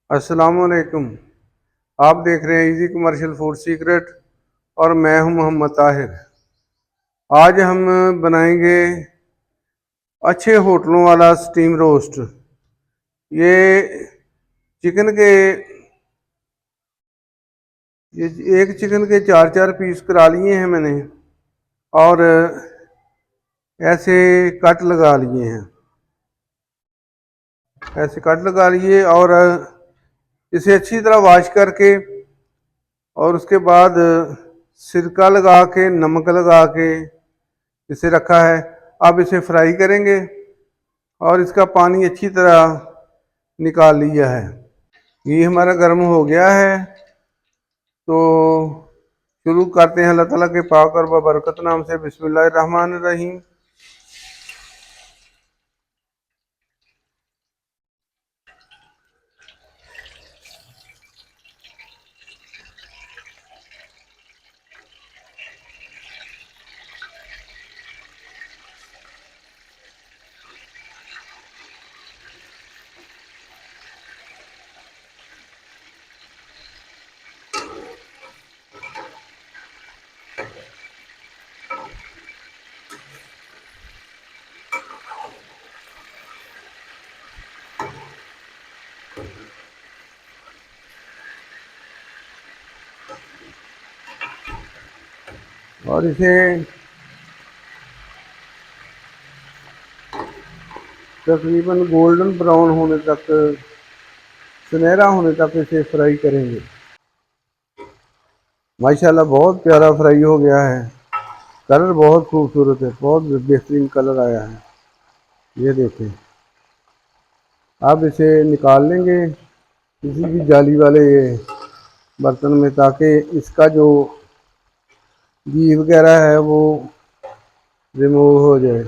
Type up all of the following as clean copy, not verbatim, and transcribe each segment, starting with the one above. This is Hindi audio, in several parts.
अस्सलामुअलैकुम। आप देख रहे हैं इजी कमर्शियल फूड सीक्रेट और मैं हूं मोहम्मद ताहिर। आज हम बनाएंगे अच्छे होटलों वाला स्टीम रोस्ट। ये चिकन के ये एक चिकन के चार चार पीस करा लिए हैं मैंने और ऐसे कट लगा लिए हैं। ऐसे कट लगा लिए और इसे अच्छी तरह वॉश करके और उसके बाद सिरका लगा के नमक लगा के इसे रखा है। अब इसे फ्राई करेंगे और इसका पानी अच्छी तरह निकाल लिया है। ये हमारा गर्म हो गया है तो शुरू करते हैं अल्लाह ताला के पाक और बरकत नाम से। बिस्मिल्लाहिर रहमानिर रहीम। और इसे तकरीबन गोल्डन ब्राउन होने तक, सुनहरा होने तक इसे फ्राई करेंगे। माशाल्लाह बहुत प्यारा फ्राई हो गया है। कलर बहुत खूबसूरत है, बहुत बेहतरीन कलर आया है। ये देखें। अब इसे निकाल लेंगे किसी भी जाली वाले बर्तन में, ताकि इसका जो घी वगैरह है वो रिमूव हो जाए।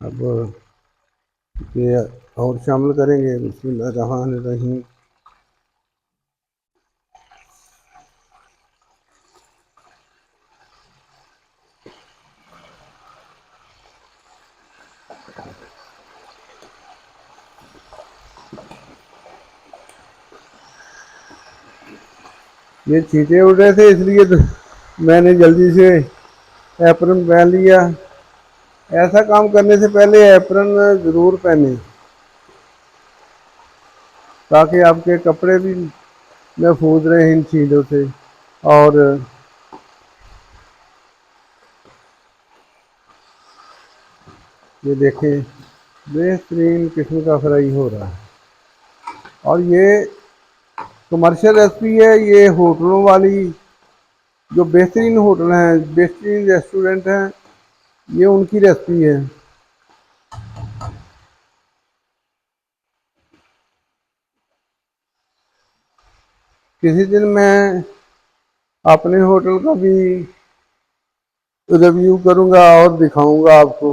अब ये और शामिल करेंगे। बिस्मिल्लाहिर्रहमानिर्रहीम। ये छींटे उड़ रहे थे इसलिए तो मैंने जल्दी से एप्रन पहन लिया। ऐसा काम करने से पहले एप्रन ज़रूर पहने, ताकि आपके कपड़े भी महफूज रहे इन छींटों से। और ये देखें, बेहतरीन किस्म का फ्राई हो रहा है। और ये कमर्शियल रेसिपी है। ये होटलों वाली, जो बेहतरीन होटल हैं, बेहतरीन रेस्टोरेंट हैं, ये उनकी रेसिपी है। किसी दिन मैं अपने होटल का भी रिव्यू करूंगा और दिखाऊंगा आपको।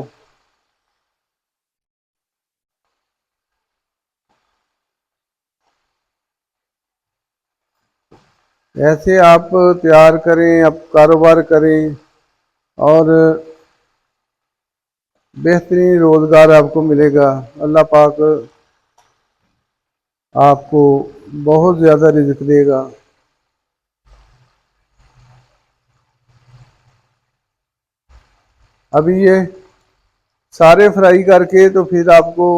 ऐसे आप तैयार करें, आप कारोबार करें और बेहतरीन रोज़गार आपको मिलेगा। अल्लाह पाक आपको बहुत ज़्यादा रिज़्क देगा। अभी ये सारे फ्राई करके तो फिर आपको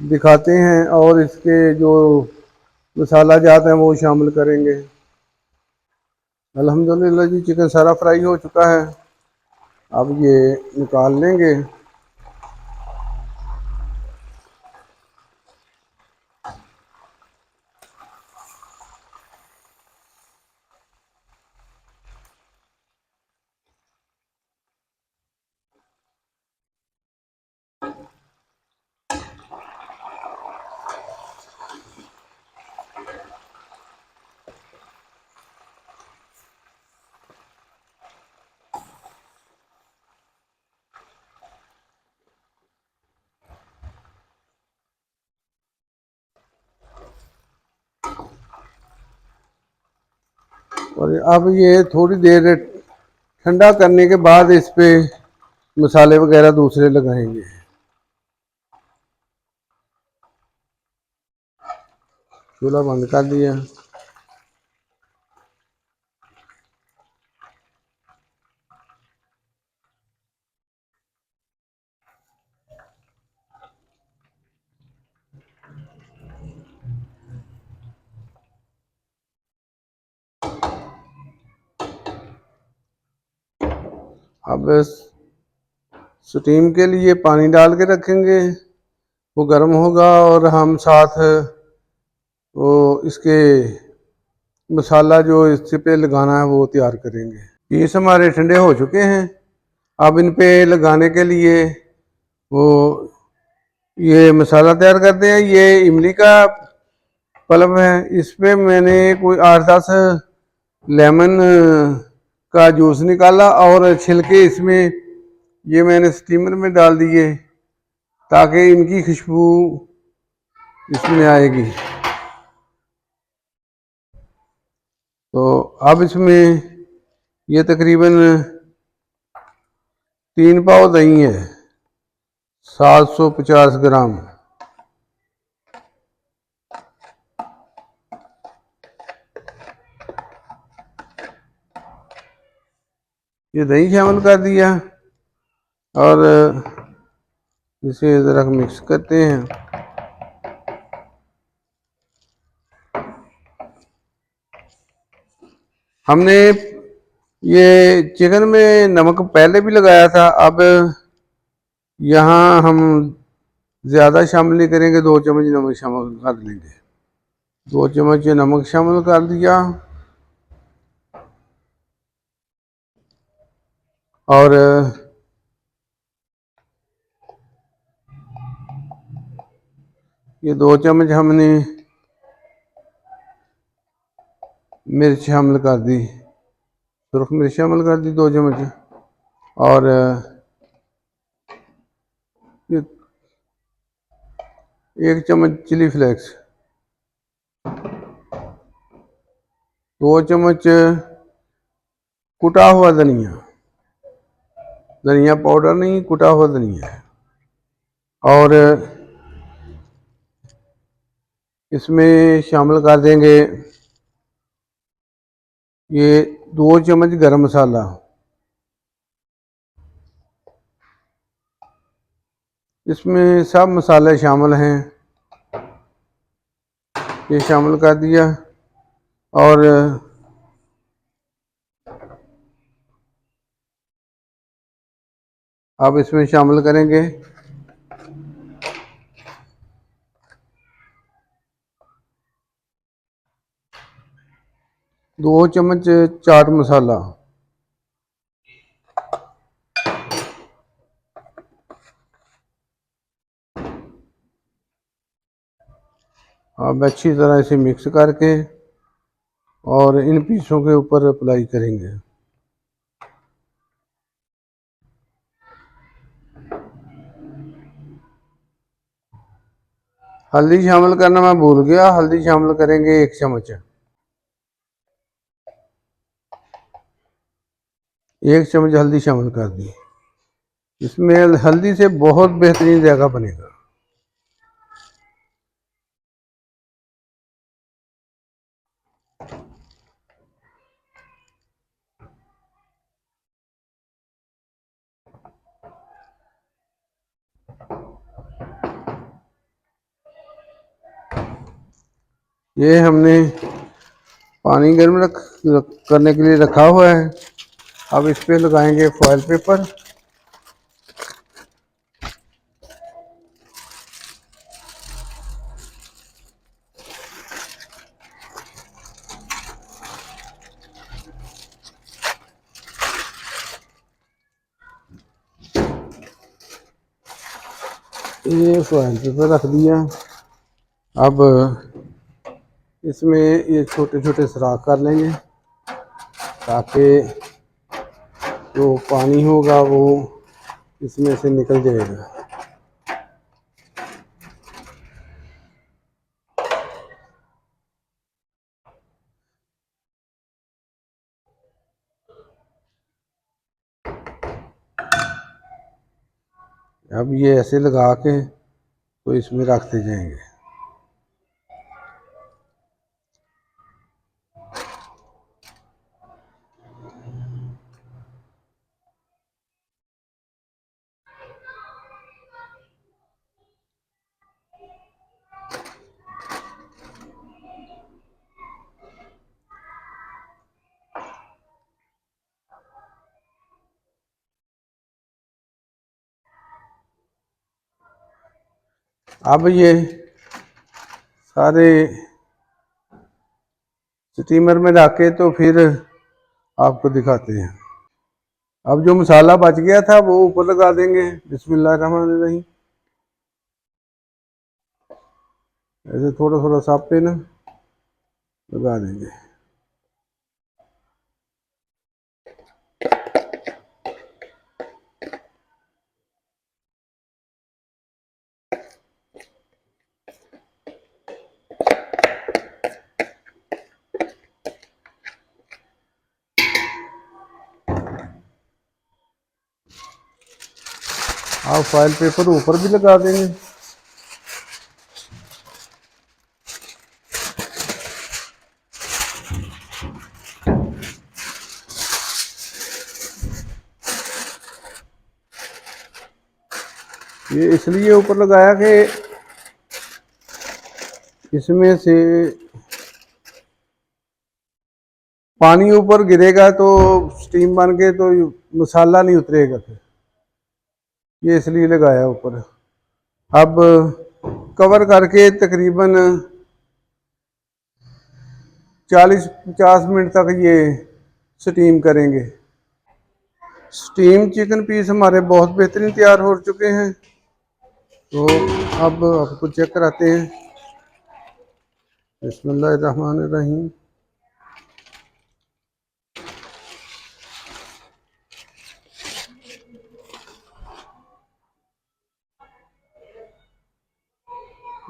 दिखाते हैं और इसके जो मसाला जात हैं वो शामिल करेंगे। अल्हम्दुलिल्लाह जी, चिकन सारा फ्राई हो चुका है। अब ये निकाल लेंगे। और अब ये थोड़ी देर ठंडा करने के बाद इस पे मसाले वगैरह दूसरे लगाएंगे। चूल्हा बंद कर दिया। अब स्टीम के लिए पानी डाल के रखेंगे, वो गर्म होगा और हम साथ वो इसके मसाला जो इस पे लगाना है वो तैयार करेंगे। पीस हमारे ठंडे हो चुके हैं। अब इन पे लगाने के लिए वो ये मसाला तैयार करते हैं। ये इमली का पल्प है, इस पे मैंने कोई 8-10 लेमन का जूस निकाला और छिलके इसमें ये मैंने स्टीमर में डाल दिए ताकि इनकी खुशबू इसमें आएगी। तो अब इसमें ये तकरीबन 3 पाव दही है, 750 ग्राम। ये दही शामिल कर दिया और इसे ज़रा मिक्स करते हैं। हमने ये चिकन में नमक पहले भी लगाया था, अब यहाँ हम ज़्यादा शामिल नहीं करेंगे, 2 चम्मच नमक शामिल कर लेंगे। 2 चम्मच नमक शामिल कर दिया और ये 2 चम्मच हमने मिर्च शामिल कर दी, सुरख मिर्च शामिल कर दी 2 चम्मच। और ये 1 चम्मच चिली फ्लेक्स, 2 चम्मच कुटा हुआ धनिया, धनिया पाउडर नहीं, कुटा हुआ धनिया है। और इसमें शामिल कर देंगे ये 2 चम्मच गरम मसाला। इसमें सब मसाले शामिल हैं, ये शामिल कर दिया। और अब इसमें शामिल करेंगे 2 चम्मच चाट मसाला। अब अच्छी तरह इसे मिक्स करके और इन पीसों के ऊपर अप्लाई करेंगे। हल्दी शामिल करना मैं भूल गया, हल्दी शामिल करेंगे 1 चम्मच। 1 चम्मच हल्दी शामिल कर दी। इसमें हल्दी से बहुत बेहतरीन जायका बनेगा। ये हमने पानी गर्म करने के लिए रखा हुआ है। अब इस पे लगाएंगे फॉयल पेपर। ये फॉयल पेपर रख दिया। अब इसमें ये छोटे छोटे सुराख कर लेंगे ताकि जो पानी होगा वो इसमें से निकल जाएगा। अब ये ऐसे लगा के तो इसमें रखते जाएंगे। अब ये सारे स्टीमर में रख के तो फिर आपको दिखाते हैं। अब जो मसाला बच गया था वो ऊपर लगा देंगे। बिस्मिल्लाहिर्रहमानिर्रहीम। ऐसे थोड़ा थोड़ा सा पे ना लगा देंगे। आप फॉइल पेपर ऊपर भी लगा देंगे। ये इसलिए ऊपर लगाया कि इसमें से पानी ऊपर गिरेगा तो स्टीम बन के तो मसाला नहीं उतरेगा फिर, ये इसलिए लगाया ऊपर। अब कवर करके तकरीबन 40-50 मिनट तक ये स्टीम करेंगे। स्टीम चिकन पीस हमारे बहुत बेहतरीन तैयार हो चुके हैं। तो अब आपको चेक कराते हैं। बिस्मिल्लाहिर्रहमानिर्रहीम।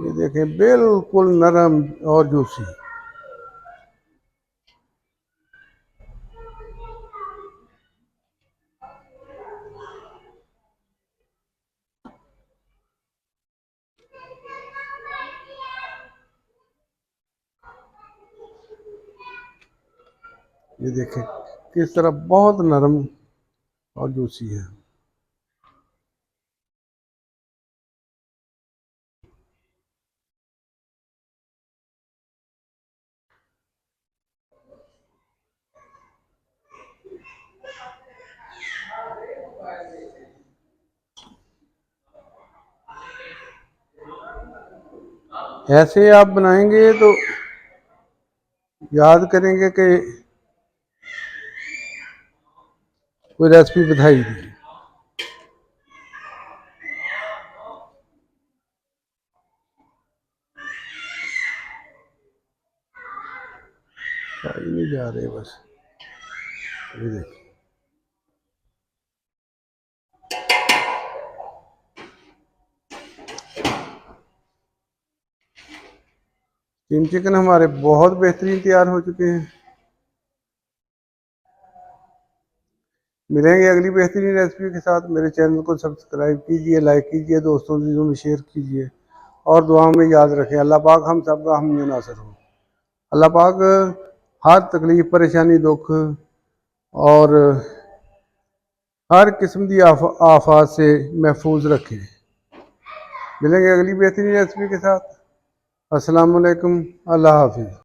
ये देखें बिल्कुल नरम और जूसी। ये देखें किस तरह बहुत नरम और जूसी है। ऐसे आप बनाएंगे तो याद करेंगे कि कोई रेसिपी बताई थी। नहीं जा रहे बस। ये देखिए स्टीम चिकन हमारे बहुत बेहतरीन तैयार हो चुके हैं। मिलेंगे अगली बेहतरीन रेसिपी के साथ। मेरे चैनल को सब्सक्राइब कीजिए, लाइक कीजिए, दोस्तों में शेयर कीजिए और दुआ में याद रखें। अल्लाह पाक हम सब का हम नासर हो। अल्लाह पाक हर तकलीफ, परेशानी, दुख और हर किस्म की आफात से महफूज रखें। मिलेंगे अगली बेहतरीन रेसिपी के साथ। अस्सलाम वालेकुम। अल्लाह हाफिज़।